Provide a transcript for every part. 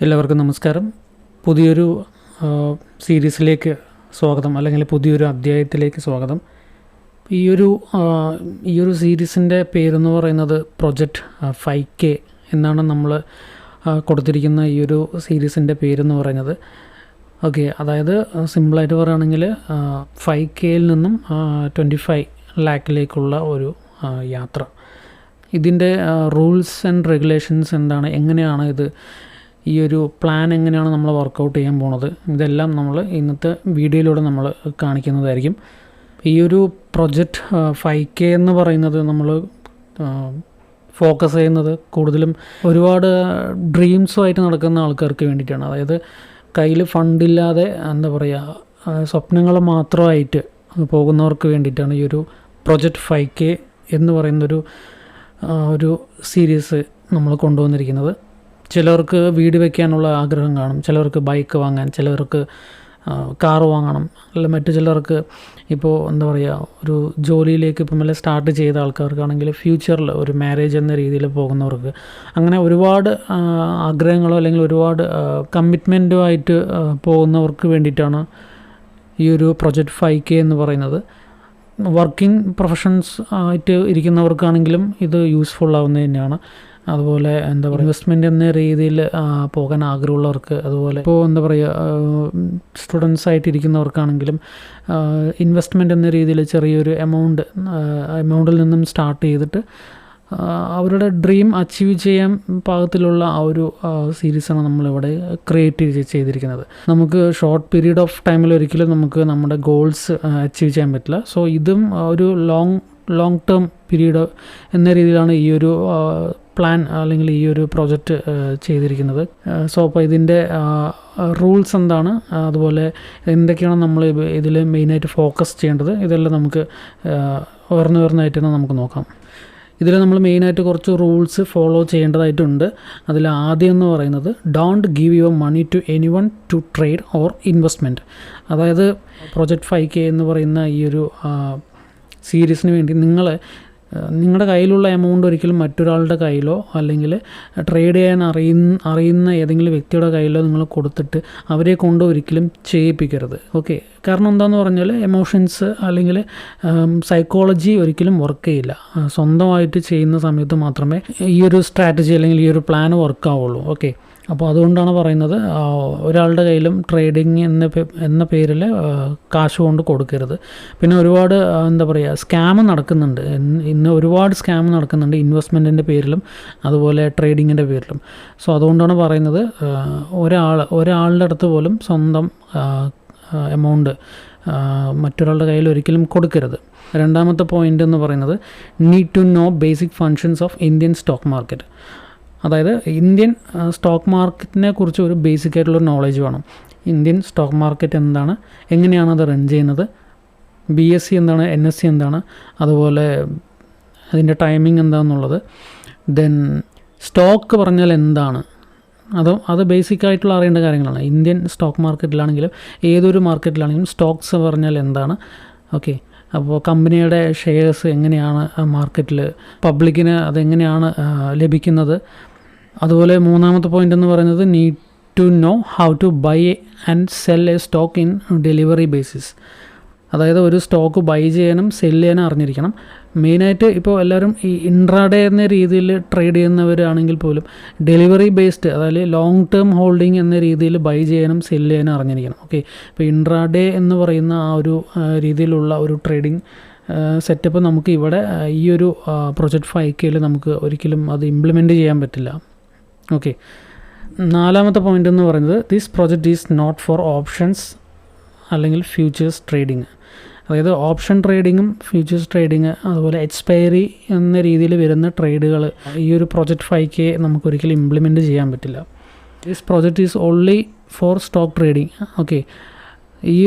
എല്ലാവർക്കും നമസ്കാരം. പുതിയൊരു സീരീസിലേക്ക് സ്വാഗതം, അല്ലെങ്കിൽ പുതിയൊരു അധ്യായത്തിലേക്ക് സ്വാഗതം. ഈ ഒരു സീരീസിൻ്റെ പേരെന്ന് പറയുന്നത് പ്രൊജക്റ്റ് 5K എന്നാണ് നമ്മൾ കൊടുത്തിരിക്കുന്ന ഈ ഒരു സീരീസിൻ്റെ പേരെന്ന് പറയുന്നത്. ഓക്കെ, അതായത് സിമ്പിളായിട്ട് പറയുകയാണെങ്കിൽ 5Kയിൽ നിന്നും 25 ലാഖിലേക്കുള്ള ഒരു യാത്ര. ഇതിൻ്റെ റൂൾസ് ആൻഡ് റെഗുലേഷൻസ് എന്താണ്, എങ്ങനെയാണ് ഇത്, ഈ ഒരു പ്ലാൻ എങ്ങനെയാണ് നമ്മൾ വർക്കൗട്ട് ചെയ്യാൻ പോണത്, ഇതെല്ലാം നമ്മൾ ഇന്നത്തെ വീഡിയോയിലൂടെ നമ്മൾ കാണിക്കുന്നതായിരിക്കും. ഈ ഒരു പ്രൊജക്റ്റ് 5K എന്ന് പറയുന്നത് നമ്മൾ ഫോക്കസ് ചെയ്യുന്നത് കൂടുതലും ഒരുപാട് ഡ്രീംസുമായിട്ട് നടക്കുന്ന ആൾക്കാർക്ക് വേണ്ടിയിട്ടാണ്. അതായത് കയ്യിൽ ഫണ്ടില്ലാതെ എന്താ പറയുക, സ്വപ്നങ്ങൾ മാത്രമായിട്ട് പോകുന്നവർക്ക് വേണ്ടിയിട്ടാണ് ഈ ഒരു പ്രൊജക്റ്റ് 5K എന്ന് പറയുന്നൊരു ഒരു സീരീസ് നമ്മൾ കൊണ്ടുവന്നിരിക്കുന്നത്. ചിലർക്ക് വീട് വയ്ക്കാനുള്ള ആഗ്രഹം കാണും, ചിലർക്ക് ബൈക്ക് വാങ്ങാൻ, ചിലർക്ക് കാർ വാങ്ങണം, അല്ല മറ്റു ചിലർക്ക് ഇപ്പോൾ എന്താ പറയുക, ഒരു ജോലിയിലേക്ക് ഇപ്പം വല്ല സ്റ്റാർട്ട് ചെയ്ത ആൾക്കാർക്കാണെങ്കിൽ ഫ്യൂച്ചറിൽ ഒരു മാരേജ് എന്ന രീതിയിൽ പോകുന്നവർക്ക്, അങ്ങനെ ഒരുപാട് ആഗ്രഹങ്ങളോ അല്ലെങ്കിൽ ഒരുപാട് കമ്മിറ്റ്മെൻറ്റുമായിട്ട് പോകുന്നവർക്ക് വേണ്ടിയിട്ടാണ് ഈ ഒരു പ്രൊജക്റ്റ് 5K എന്ന് പറയുന്നത്. വർക്കിംഗ് പ്രൊഫഷൻസ് ആയിട്ട് ഇരിക്കുന്നവർക്കാണെങ്കിലും ഇത് യൂസ്ഫുൾ ആവുന്നത് തന്നെയാണ്. അതുപോലെ എന്താ പറയുക, ഇൻവെസ്റ്റ്മെൻറ്റ് എന്ന രീതിയിൽ പോകാൻ ആഗ്രഹമുള്ളവർക്ക്, അതുപോലെ ഇപ്പോൾ എന്താ പറയുക, സ്റ്റുഡൻസ് ആയിട്ടിരിക്കുന്നവർക്കാണെങ്കിലും ഇൻവെസ്റ്റ്മെൻറ്റ് എന്ന രീതിയിൽ ചെറിയൊരു എമൗണ്ടിൽ നിന്നും സ്റ്റാർട്ട് ചെയ്തിട്ട് അവരുടെ ഡ്രീം അച്ചീവ് ചെയ്യാൻ പാകത്തിലുള്ള ആ ഒരു സീരീസാണ് നമ്മളിവിടെ ക്രിയേറ്റ് ചെയ്തിരിക്കുന്നത്. നമുക്ക് ഷോർട്ട് പീരീഡ് ഓഫ് ടൈമിൽ ഒരിക്കലും നമുക്ക് നമ്മുടെ ഗോൾസ് അച്ചീവ് ചെയ്യാൻ പറ്റില്ല. സോ ഇതും ഒരു ലോങ് ടേം പീരീഡ് എന്ന രീതിയിലാണ് ഈ ഒരു പ്ലാൻ അല്ലെങ്കിൽ ഈ ഒരു പ്രോജക്റ്റ് ചെയ്തിരിക്കുന്നത്. സോ അപ്പോൾ ഇതിൻ്റെ റൂൾസ് എന്താണ്, അതുപോലെ എന്തൊക്കെയാണ് നമ്മൾ ഇതിൽ മെയിനായിട്ട് ഫോക്കസ് ചെയ്യേണ്ടത്, ഇതെല്ലാം നമുക്ക് ഓരോന്നായിട്ട് തന്നെ നമുക്ക് നോക്കാം. ഇതിൽ നമ്മൾ മെയിനായിട്ട് കുറച്ച് റൂൾസ് ഫോളോ ചെയ്യേണ്ടതായിട്ടുണ്ട്. അതിൽ ആദ്യം എന്ന് പറയുന്നത് don't give your money to anyone to trade or investment. അതായത് പ്രൊജക്റ്റ് 5K എന്ന് പറയുന്ന ഈ ഒരു സീരീസിന് വേണ്ടി നിങ്ങളുടെ കയ്യിലുള്ള എമൗണ്ട് ഒരിക്കലും മറ്റൊരാളുടെ കയ്യിലോ അല്ലെങ്കിൽ ട്രേഡ് ചെയ്യാൻ അറിയുന്ന ഏതെങ്കിലും വ്യക്തിയുടെ കയ്യിലോ നിങ്ങൾ കൊടുത്തിട്ട് അവരെ കൊണ്ട് ഒരിക്കലും ചെയ്യിപ്പിക്കരുത്. ഓക്കെ, കാരണം എന്താണെന്ന് പറഞ്ഞാൽ എമോഷൻസ് അല്ലെങ്കിൽ സൈക്കോളജി ഒരിക്കലും വർക്ക് ചെയ്യില്ല. സ്വന്തമായിട്ട് ചെയ്യുന്ന സമയത്ത് മാത്രമേ ഈ ഒരു സ്ട്രാറ്റജി അല്ലെങ്കിൽ ഈ ഒരു പ്ലാൻ വർക്കാവുള്ളൂ. ഓക്കെ, അപ്പോൾ അതുകൊണ്ടാണ് പറയുന്നത് ഒരാളുടെ കയ്യിലും ട്രേഡിങ് എന്ന പേരിൽ കാശ് കൊണ്ട് കൊടുക്കരുത്. പിന്നെ ഒരുപാട് എന്താ പറയുക, സ്കാം നടക്കുന്നുണ്ട്. ഇന്ന് ഒരുപാട് സ്കാം നടക്കുന്നുണ്ട് ഇൻവെസ്റ്റ്മെൻറ്റിൻ്റെ പേരിലും അതുപോലെ ട്രേഡിങ്ങിൻ്റെ പേരിലും. സോ അതുകൊണ്ടാണ് പറയുന്നത് ഒരാളുടെ അടുത്ത് പോലും സ്വന്തം എമൗണ്ട് മറ്റൊരാളുടെ കയ്യിൽ ഒരിക്കലും കൊടുക്കരുത്. രണ്ടാമത്തെ പോയിൻ്റ് എന്ന് പറയുന്നത് need to know basic functions of Indian stock market. അതായത് ഇന്ത്യൻ സ്റ്റോക്ക് മാർക്കറ്റിനെ കുറിച്ച് ഒരു ബേസിക് ആയിട്ടുള്ളൊരു നോളേജ് വേണം. ഇന്ത്യൻ സ്റ്റോക്ക് മാർക്കറ്റ് എന്താണ്, എങ്ങനെയാണ് അത് റൺ ചെയ്യുന്നത്, BSE എന്താണ്, NSE എന്താണ്, അതുപോലെ അതിൻ്റെ ടൈമിംഗ് എന്താണെന്നുള്ളത്, ദെൻ സ്റ്റോക്ക് പറഞ്ഞാൽ എന്താണ്, അത് ബേസിക് ആയിട്ടുള്ള അറിയേണ്ട കാര്യങ്ങളാണ്. ഇന്ത്യൻ സ്റ്റോക്ക് മാർക്കറ്റിലാണെങ്കിലും ഏതൊരു മാർക്കറ്റിലാണെങ്കിലും സ്റ്റോക്സ് പറഞ്ഞാൽ എന്താണ്. ഓക്കെ, അപ്പോൾ കമ്പനിയുടെ ഷെയർസ് എങ്ങനെയാണ് മാർക്കറ്റിൽ, പബ്ലിക്കിന് അതെങ്ങനെയാണ് ലഭിക്കുന്നത്. അതുപോലെ മൂന്നാമത്തെ പോയിൻ്റ് എന്ന് പറയുന്നത് need to know how to buy and sell a stock in delivery basis. അതായത് ഒരു സ്റ്റോക്ക് ബൈ ചെയ്യാനും സെല് ചെയ്യാനും അറിഞ്ഞിരിക്കണം. മെയിനായിട്ട് ഇപ്പോൾ എല്ലാവരും ഈ ഇൻട്രാഡേ എന്ന രീതിയിൽ ട്രേഡ് ചെയ്യുന്നവരാണെങ്കിൽ പോലും ഡെലിവറി ബേസ്ഡ്, അതായത് ലോങ് ടേം ഹോൾഡിംഗ് എന്ന രീതിയിൽ ബൈ ചെയ്യാനും സെല് ചെയ്യാനും അറിഞ്ഞിരിക്കണം. ഓക്കെ, ഇപ്പോൾ ഇൻട്രാഡേ എന്ന് പറയുന്ന ആ ഒരു രീതിയിലുള്ള ഒരു ട്രേഡിംഗ് സെറ്റപ്പ് നമുക്ക് ഇവിടെ ഈ ഒരു പ്രൊജക്റ്റ് 5Kയിൽ നമുക്ക് ഒരിക്കലും അത് ഇംപ്ലിമെൻറ്റ് ചെയ്യാൻ പറ്റില്ല. ഓക്കെ, നാലാമത്തെ പോയിൻ്റ് എന്ന് പറയുന്നത് this project is not for options അല്ലെങ്കിൽ ഫ്യൂച്ചേഴ്സ് ട്രേഡിങ്. അതായത് ഓപ്ഷൻ ട്രേഡിങ്ങും ഫ്യൂച്ചേഴ്സ് ട്രേഡിങ് അതുപോലെ എക്സ്പയറി എന്ന രീതിയിൽ വരുന്ന ട്രേഡുകൾ ഈ ഒരു പ്രൊജക്റ്റ് 5K നമുക്കൊരിക്കലും ഇംപ്ലിമെൻറ്റ് ചെയ്യാൻ പറ്റില്ല. This project is only for stock trading. Okay, ഈ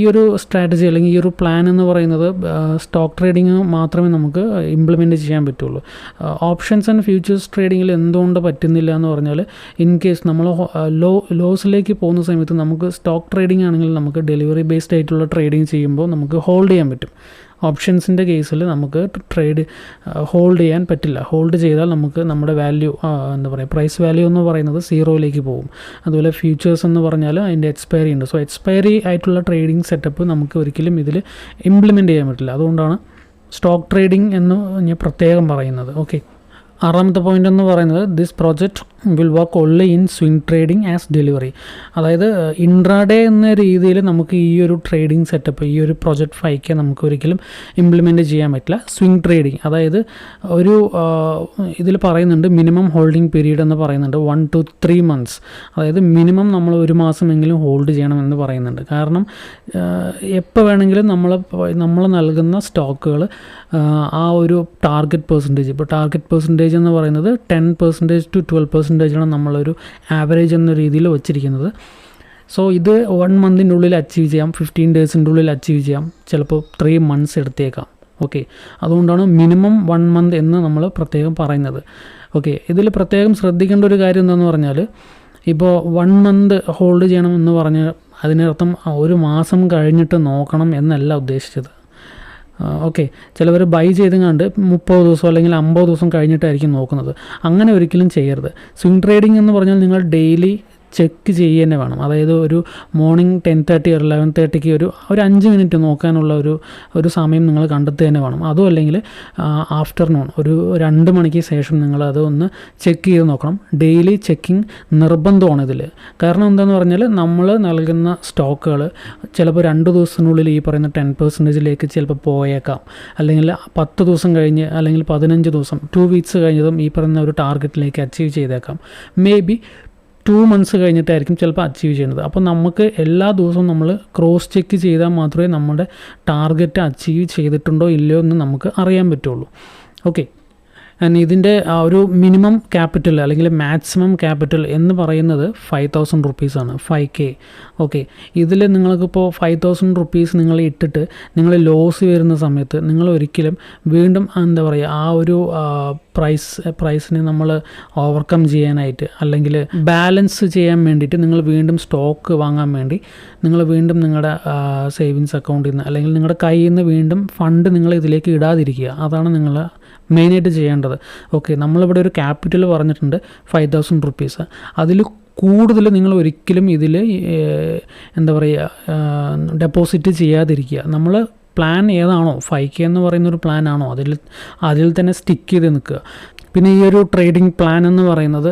ഒരു സ്ട്രാറ്റജി അല്ലെങ്കിൽ ഈ ഒരു പ്ലാൻ എന്ന് പറയുന്നത് സ്റ്റോക്ക് ട്രേഡിങ് മാത്രമേ നമുക്ക് ഇംപ്ലിമെൻറ്റ് ചെയ്യാൻ പറ്റുള്ളൂ. ഓപ്ഷൻസ് ആൻഡ് ഫ്യൂച്ചേഴ്സ് ട്രേഡിങ്ങിൽ എന്തുകൊണ്ട് പറ്റുന്നില്ല എന്ന് പറഞ്ഞാൽ, ഇൻ കേസ് നമ്മൾ ലോസിലേക്ക് പോകുന്ന സമയത്ത് നമുക്ക് സ്റ്റോക്ക് ട്രേഡിംഗ് ആണെങ്കിൽ നമുക്ക് ഡെലിവറി ബേസ്ഡ് ആയിട്ടുള്ള ട്രേഡിങ് ചെയ്യുമ്പോൾ നമുക്ക് ഹോൾഡ് ചെയ്യാൻ പറ്റും. ഓപ്ഷൻസിൻ്റെ കേസിൽ നമുക്ക് ട്രേഡ് ഹോൾഡ് ചെയ്യാൻ പറ്റില്ല. ഹോൾഡ് ചെയ്താൽ നമുക്ക് നമ്മുടെ വാല്യൂ എന്താ പറയുക പ്രൈസ് വാല്യൂ എന്ന് പറയുന്നത് സീറോയിലേക്ക് പോകും. അതുപോലെ ഫ്യൂച്ചേഴ്സ് എന്ന് പറഞ്ഞാൽ അതിൻ്റെ എക്സ്പയറി ഉണ്ട്. സോ എക്സ്പയറി ആയിട്ടുള്ള ട്രേഡിംഗ് സെറ്റപ്പ് നമുക്ക് ഒരിക്കലും ഇതിൽ ഇംപ്ലിമെൻറ്റ് ചെയ്യാൻ പറ്റില്ല. അതുകൊണ്ടാണ് സ്റ്റോക്ക് ട്രേഡിംഗ് എന്ന് ഞാൻ പ്രത്യേകം പറയുന്നത്. ഓക്കെ, ആറാമത്തെ പോയിൻ്റ് എന്ന് പറയുന്നത് this project will work only in swing trading as delivery. അതായത് ഇൻട്രാഡേ എന്ന രീതിയിൽ നമുക്ക് ഈ ഒരു ട്രേഡിംഗ് സെറ്റപ്പ്, ഈ ഒരു പ്രോജക്റ്റ് 5K നമുക്ക് ഒരിക്കലും ഇംപ്ലിമെൻറ്റ് ചെയ്യാൻ പറ്റില്ല. സ്വിംഗ് ട്രേഡിംഗ്, അതായത് ഒരു ഇതിൽ പറയുന്നുണ്ട് മിനിമം ഹോൾഡിംഗ് പീരീഡ് എന്ന് പറയുന്നുണ്ട് 1 to 3 months. അതായത് മിനിമം നമ്മൾ ഒരു മാസമെങ്കിലും ഹോൾഡ് ചെയ്യണമെന്ന് പറയുന്നുണ്ട്. കാരണം എപ്പോൾ വേണമെങ്കിലും നമ്മൾ നൽകുന്ന സ്റ്റോക്കുകൾ ആ ഒരു ടാർഗറ്റ് പെർസെൻറ്റേജ്, ഇപ്പോൾ ടാർഗറ്റ് പെർസെൻറ്റേജ് എന്ന് പറയുന്നത് 10% to 12% നമ്മളൊരു ആവറേജ് എന്ന രീതിയിൽ വച്ചിരിക്കുന്നത്. സോ ഇത് 1 monthൻ്റെ ഉള്ളിൽ അച്ചീവ് ചെയ്യാം, 15 daysൻ്റെ ഉള്ളിൽ അച്ചീവ് ചെയ്യാം, ചിലപ്പോൾ 3 months എടുത്തേക്കാം. ഓക്കെ, അതുകൊണ്ടാണ് മിനിമം 1 month എന്ന് നമ്മൾ പ്രത്യേകം പറയുന്നത്. ഓക്കെ, ഇതിൽ പ്രത്യേകം ശ്രദ്ധിക്കേണ്ട ഒരു കാര്യം എന്താണെന്ന് പറഞ്ഞാൽ, ഇപ്പോൾ 1 month ഹോൾഡ് ചെയ്യണമെന്ന് പറഞ്ഞ് അതിനർത്ഥം ഒരു മാസം കഴിഞ്ഞിട്ട് നോക്കണം എന്നല്ല ഉദ്ദേശിച്ചത്. ഓക്കെ, ചിലവർ ബൈ ചെയ്തെങ്ങാണ്ട് 30 ദിവസം അല്ലെങ്കിൽ 50 ദിവസം കഴിഞ്ഞിട്ടായിരിക്കും നോക്കുന്നത്. അങ്ങനെ ഒരിക്കലും ചെയ്യരുത്. സ്വിംഗ് ട്രേഡിംഗ് എന്ന് പറഞ്ഞാൽ നിങ്ങൾ ഡെയിലി ചെക്ക് ചെയ്യുക തന്നെ വേണം. അതായത് ഒരു മോർണിംഗ് 10:30 or 11:30 ഒരു 5 minute നോക്കാനുള്ള ഒരു സമയം നിങ്ങൾ കണ്ടെത്തുക തന്നെ വേണം. അതും അല്ലെങ്കിൽ ആഫ്റ്റർനൂൺ ഒരു 2 മണിക്ക് ശേഷം നിങ്ങൾ അത് ഒന്ന് ചെക്ക് ചെയ്ത് നോക്കണം. ഡെയിലി ചെക്കിങ് നിർബന്ധമാണ് ഇതിൽ. കാരണം എന്താണെന്ന് പറഞ്ഞാൽ നമ്മൾ നൽകുന്ന സ്റ്റോക്കുകൾ ചിലപ്പോൾ 2 ദിവസത്തിനുള്ളിൽ ഈ പറയുന്ന 10%ലേക്ക് ചിലപ്പോൾ പോയേക്കാം. അല്ലെങ്കിൽ 10 ദിവസം കഴിഞ്ഞ് അല്ലെങ്കിൽ 15 ദിവസം 2 weeks കഴിഞ്ഞതും ഈ പറയുന്ന ഒരു ടാർഗറ്റിലേക്ക് അച്ചീവ് ചെയ്തേക്കാം. മേ ബി 2 months കഴിഞ്ഞിട്ടായിരിക്കും ചിലപ്പോൾ അച്ചീവ് ചെയ്യുന്നത്. അപ്പോൾ നമുക്ക് എല്ലാ ദിവസവും നമ്മൾ ക്രോസ് ചെക്ക് ചെയ്താൽ മാത്രമേ നമ്മുടെ ടാർഗറ്റ് അച്ചീവ് ചെയ്തിട്ടുണ്ടോ ഇല്ലയോ എന്ന് നമുക്ക് അറിയാൻ പറ്റുള്ളൂ. ഓക്കെ, ഇതിൻ്റെ ഒരു മിനിമം ക്യാപിറ്റൽ അല്ലെങ്കിൽ മാക്സിമം ക്യാപിറ്റൽ എന്ന് പറയുന്നത് 5,000 rupees ആണ്, 5K. ഓക്കെ, ഇതിൽ നിങ്ങൾക്കിപ്പോൾ 5,000 rupees നിങ്ങൾ ഇട്ടിട്ട് നിങ്ങൾ ലോസ് വരുന്ന സമയത്ത് നിങ്ങൾ ഒരിക്കലും വീണ്ടും എന്താ പറയുക ആ ഒരു പ്രൈസിനെ നമ്മൾ ഓവർകം ചെയ്യാനായിട്ട് അല്ലെങ്കിൽ ബാലൻസ് ചെയ്യാൻ വേണ്ടിയിട്ട് നിങ്ങൾ വീണ്ടും സ്റ്റോക്ക് വാങ്ങാൻ വേണ്ടി നിങ്ങൾ വീണ്ടും നിങ്ങളുടെ സേവിങ്സ് അക്കൗണ്ടിൽ നിന്ന് അല്ലെങ്കിൽ നിങ്ങളുടെ കയ്യിൽ നിന്ന് വീണ്ടും ഫണ്ട് നിങ്ങൾ ഇതിലേക്ക് ഇടാതിരിക്കുക. അതാണ് നിങ്ങൾ മെയിനായിട്ട് ചെയ്യേണ്ടത്. ഓക്കെ, നമ്മളിവിടെ ഒരു ക്യാപിറ്റൽ പറഞ്ഞിട്ടുണ്ട് 5,000 rupees. അതിൽ കൂടുതൽ നിങ്ങൾ ഒരിക്കലും ഇതിൽ എന്താ പറയുക ഡെപ്പോസിറ്റ് ചെയ്യാതിരിക്കുക. നമ്മൾ പ്ലാൻ ഏതാണോ 5K എന്ന് പറയുന്നൊരു പ്ലാൻ ആണോ അതിൽ തന്നെ സ്റ്റിക്ക് ചെയ്ത് നിൽക്കുക. പിന്നെ ഈ ഒരു ട്രേഡിംഗ് പ്ലാൻ എന്ന് പറയുന്നത്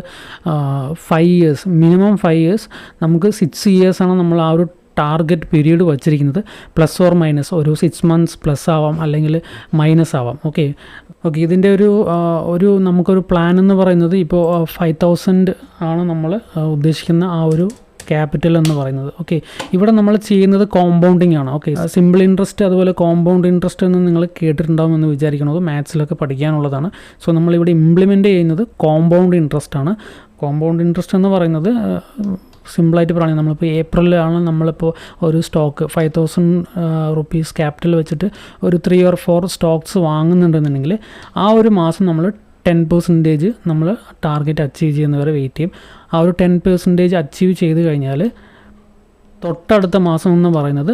5 years, മിനിമം 5 years, നമുക്ക് 6 years ആണ് നമ്മൾ ആ ഒരു ടാർഗറ്റ് പീരീഡ് വച്ചിരിക്കുന്നത്. പ്ലസ് ഓർ മൈനസ് ഒരു 6 months പ്ലസ് ആവാം അല്ലെങ്കിൽ മൈനസ് ആവാം. ഓക്കെ, ഇതിൻ്റെ ഒരു നമുക്കൊരു പ്ലാൻ എന്ന് പറയുന്നത് ഇപ്പോൾ 5,000 ആണ് നമ്മൾ ഉദ്ദേശിക്കുന്ന ആ ഒരു ക്യാപിറ്റൽ എന്ന് പറയുന്നത്. ഓക്കെ, ഇവിടെ നമ്മൾ ചെയ്യുന്നത് കോമ്പൗണ്ടിങ് ആണ്. ഓക്കെ, സിമ്പിൾ ഇൻട്രസ്റ്റ് അതുപോലെ കോമ്പൗണ്ട് ഇൻട്രസ്റ്റ് എന്ന് നിങ്ങൾ കേട്ടിട്ടുണ്ടാകുമെന്ന് വിചാരിക്കുന്നത് മാത്സിലൊക്കെ പഠിക്കാനുള്ളതാണ്. സോ നമ്മളിവിടെ ഇംപ്ലിമെൻറ്റ് ചെയ്യുന്നത് കോമ്പൗണ്ട് ഇൻട്രസ്റ്റ് ആണ്. കോമ്പൗണ്ട് ഇൻട്രസ്റ്റ് എന്ന് പറയുന്നത് സിമ്പിളായിട്ട് പറയുന്നത് നമ്മളിപ്പോൾ ഏപ്രിലാണ് നമ്മളിപ്പോൾ ഒരു സ്റ്റോക്ക് 5,000 rupees ക്യാപിറ്റൽ വെച്ചിട്ട് ഒരു 3 or 4 stocks വാങ്ങുന്നുണ്ടെന്നുണ്ടെങ്കിൽ ആ ഒരു മാസം നമ്മൾ 10% നമ്മൾ ടാർഗറ്റ് അച്ചീവ് ചെയ്യുന്നവരെ വെയിറ്റ് ചെയ്യും. ആ ഒരു 10% അച്ചീവ് ചെയ്ത് കഴിഞ്ഞാൽ തൊട്ടടുത്ത മാസം എന്ന് പറയുന്നത്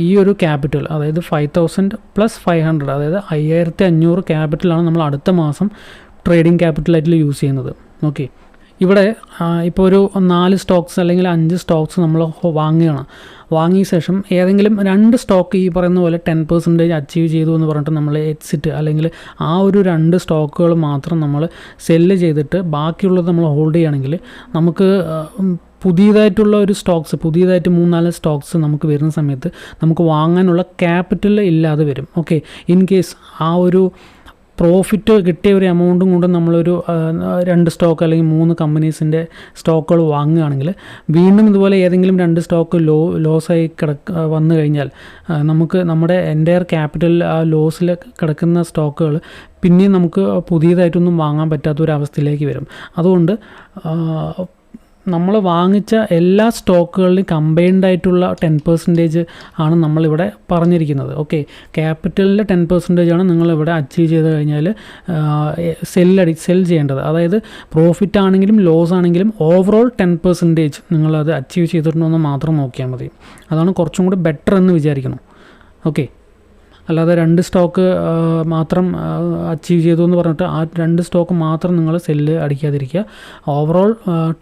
ഈ ഒരു ക്യാപിറ്റൽ അതായത് 5,000 + 500 അതായത് 5,500 ക്യാപിറ്റലാണ് നമ്മൾ അടുത്ത മാസം ട്രേഡിംഗ് ക്യാപിറ്റലായിട്ട് യൂസ് ചെയ്യുന്നത്. ഓക്കെ, ഇവിടെ ഇപ്പോൾ ഒരു 4 stocks അല്ലെങ്കിൽ 5 stocks നമ്മൾ വാങ്ങിയ ശേഷം ഏതെങ്കിലും 2 സ്റ്റോക്ക് ഈ പറയുന്ന പോലെ 10% അച്ചീവ് ചെയ്തു എന്ന് പറഞ്ഞിട്ട് നമ്മൾ എക്സിറ്റ് അല്ലെങ്കിൽ ആ ഒരു 2 സ്റ്റോക്കുകൾ മാത്രം നമ്മൾ സെല്ല് ചെയ്തിട്ട് ബാക്കിയുള്ളത് നമ്മൾ ഹോൾഡ് ചെയ്യുകയാണെങ്കിൽ നമുക്ക് പുതിയതായിട്ടുള്ള ഒരു സ്റ്റോക്സ് പുതിയതായിട്ട് 3-4 സ്റ്റോക്സ് നമുക്ക് വരുന്ന സമയത്ത് നമുക്ക് വാങ്ങാനുള്ള ക്യാപിറ്റൽ ഇല്ലാതെ വരും. ഓക്കെ, ഇൻ കേസ് ആ ഒരു പ്രോഫിറ്റ് കിട്ടിയ ഒരു എമൗണ്ടും കൊണ്ട് നമ്മളൊരു 2 സ്റ്റോക്ക് അല്ലെങ്കിൽ 3 കമ്പനീസിൻ്റെ സ്റ്റോക്കുകൾ വാങ്ങുകയാണെങ്കിൽ വീണ്ടും ഇതുപോലെ ഏതെങ്കിലും 2 സ്റ്റോക്ക് ലോസായി വന്നു കഴിഞ്ഞാൽ നമുക്ക് നമ്മുടെ എൻ്റയർ ക്യാപിറ്റൽ ആ ലോസിൽ കിടക്കുന്ന സ്റ്റോക്കുകൾ പിന്നെയും നമുക്ക് പുതിയതായിട്ടൊന്നും വാങ്ങാൻ പറ്റാത്തൊരവസ്ഥയിലേക്ക് വരും. അതുകൊണ്ട് നമ്മൾ വാങ്ങിച്ച എല്ലാ സ്റ്റോക്കുകളിലും കമ്പൈൻഡ് ആയിട്ടുള്ള 10% ആണ് നമ്മളിവിടെ പറഞ്ഞിരിക്കുന്നത്. ഓക്കെ, ക്യാപിറ്റലിൻ്റെ 10% ആണ് നിങ്ങളിവിടെ അച്ചീവ് ചെയ്ത് കഴിഞ്ഞാൽ സെൽ ചെയ്യേണ്ടത്. അതായത് പ്രോഫിറ്റ് ആണെങ്കിലും ലോസ് ആണെങ്കിലും ഓവറോൾ 10% നിങ്ങളത് അച്ചീവ് ചെയ്തിട്ടുണ്ടോ എന്ന് മാത്രം നോക്കിയാൽ മതി. അതാണ് കുറച്ചും കൂടി ബെറ്റർ എന്ന് വിചാരിക്കണം. ഓക്കെ, അല്ലാതെ 2 സ്റ്റോക്ക് മാത്രം അച്ചീവ് ചെയ്തു എന്ന് പറഞ്ഞിട്ട് ആ 2 സ്റ്റോക്ക് മാത്രം നിങ്ങൾ സെല്ല് അടിക്കാതിരിക്കുക. ഓവറോൾ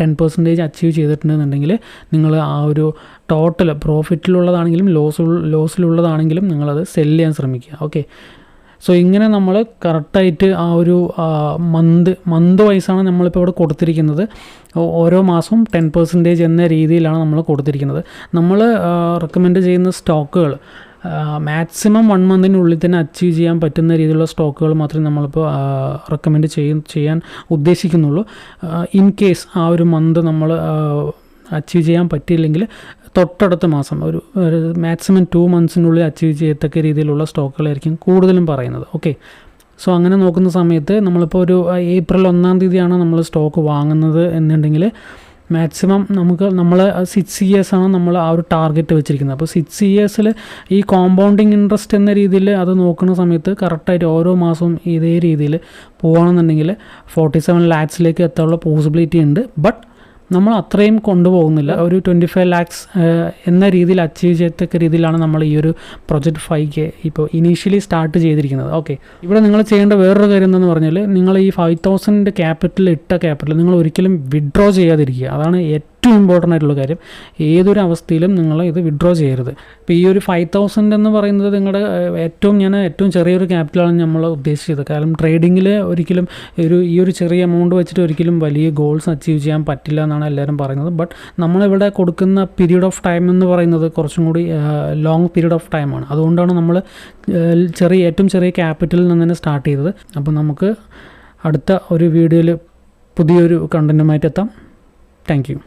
10% അച്ചീവ് ചെയ്തിട്ടുണ്ടെന്നുണ്ടെങ്കിൽ നിങ്ങൾ ആ ഒരു ടോട്ടൽ പ്രോഫിറ്റിലുള്ളതാണെങ്കിലും ലോസിലുള്ളതാണെങ്കിലും നിങ്ങളത് സെല്ല് ചെയ്യാൻ ശ്രമിക്കുക. ഓക്കെ, സോ ഇങ്ങനെ നമ്മൾ കറക്റ്റായിട്ട് ആ ഒരു മന്ത് വൈസാണ് നമ്മളിപ്പോൾ ഇവിടെ കൊടുത്തിരിക്കുന്നത്. ഓരോ മാസവും 10% എന്ന രീതിയിലാണ് നമ്മൾ കൊടുത്തിരിക്കുന്നത്. നമ്മൾ റെക്കമെൻഡ് ചെയ്യുന്ന സ്റ്റോക്കുകൾ മാക്സിമം 1 മന്തിനുള്ളിൽ തന്നെ അച്ചീവ് ചെയ്യാൻ പറ്റുന്ന രീതിയിലുള്ള സ്റ്റോക്കുകൾ മാത്രമേ നമ്മളിപ്പോൾ റെക്കമെൻഡ് ചെയ്യാൻ ഉദ്ദേശിക്കുന്നുള്ളൂ. ഇൻ കേസ് ആ ഒരു മന്ത് നമ്മൾ അച്ചീവ് ചെയ്യാൻ പറ്റിയില്ലെങ്കിൽ തൊട്ടടുത്ത മാസം ഒരു മാക്സിമം 2 മന്ത്സിനുള്ളിൽ അച്ചീവ് ചെയ്യത്തക്ക രീതിയിലുള്ള സ്റ്റോക്കുകളായിരിക്കും കൂടുതലും പറയുന്നത്. ഓക്കെ, സോ അങ്ങനെ നോക്കുന്ന സമയത്ത് നമ്മളിപ്പോൾ ഒരു ഏപ്രിൽ 1-ാം തീയതിയാണ് നമ്മൾ സ്റ്റോക്ക് വാങ്ങുന്നത് എന്നുണ്ടെങ്കിൽ മാക്സിമം നമ്മൾ 6 ഇയേഴ്സാണ് നമ്മൾ ആ ഒരു ടാർഗറ്റ് വെച്ചിരിക്കുന്നത്. അപ്പോൾ 6 ഇയേഴ്സിൽ ഈ കോമ്പൗണ്ടിങ് ഇൻട്രസ്റ്റ് എന്ന രീതിയിൽ അത് നോക്കുന്ന സമയത്ത് കറക്റ്റായിട്ട് ഓരോ മാസവും ഇതേ രീതിയിൽ പോകുകയാണെന്നുണ്ടെങ്കിൽ 47 lakhs എത്താനുള്ള പോസിബിലിറ്റി ഉണ്ട്. ബട്ട് നമ്മൾ അത്രയും കൊണ്ടുപോകുന്നില്ല. ഒരു 25 lakhs എന്ന രീതിയിൽ അച്ചീവ് ചെയ്യത്തക്ക രീതിയിലാണ് നമ്മൾ ഈ ഒരു പ്രൊജക്റ്റ് 5K ഇപ്പോൾ ഇനീഷ്യലി സ്റ്റാർട്ട് ചെയ്തിരിക്കുന്നത്. ഓക്കെ, ഇവിടെ നിങ്ങൾ ചെയ്യേണ്ട വേറൊരു കാര്യം എന്താണെന്ന് പറഞ്ഞാൽ നിങ്ങൾ ഈ 5,000 ക്യാപിറ്റൽ നിങ്ങൾ ഒരിക്കലും വിഡ്രോ ചെയ്യാതിരിക്കുക. അതാണ് ഏറ്റവും ഇമ്പോർട്ടൻ്റ് ആയിട്ടുള്ള കാര്യം. ഏതൊരു അവസ്ഥയിലും നിങ്ങൾ ഇത് വിഡ്രോ ചെയ്യരുത്. ഇപ്പോൾ ഈ ഒരു 5,000 എന്ന് പറയുന്നത് നിങ്ങളുടെ ഏറ്റവും ചെറിയൊരു ക്യാപിറ്റലാണ് നമ്മൾ ഉദ്ദേശിച്ചത്. കാരണം ട്രേഡിങ്ങിൽ ഒരിക്കലും ഈ ഒരു ചെറിയ എമൗണ്ട് വെച്ചിട്ട് ഒരിക്കലും വലിയ ഗോൾസ് അച്ചീവ് ചെയ്യാൻ പറ്റില്ല എന്നാണ് എല്ലാവരും പറയുന്നത്. ബട്ട് നമ്മളിവിടെ കൊടുക്കുന്ന പീരീഡ് ഓഫ് ടൈം എന്ന് പറയുന്നത് കുറച്ചും കൂടി ലോങ് പീരീഡ് ഓഫ് ടൈമാണ്. അതുകൊണ്ടാണ് നമ്മൾ ഏറ്റവും ചെറിയ ക്യാപിറ്റലിൽ നിന്ന് തന്നെ സ്റ്റാർട്ട് ചെയ്തത്. അപ്പോൾ നമുക്ക് അടുത്ത ഒരു വീഡിയോയിൽ പുതിയൊരു കണ്ടൻറ്റുമായിട്ട് എത്താം. Thank you.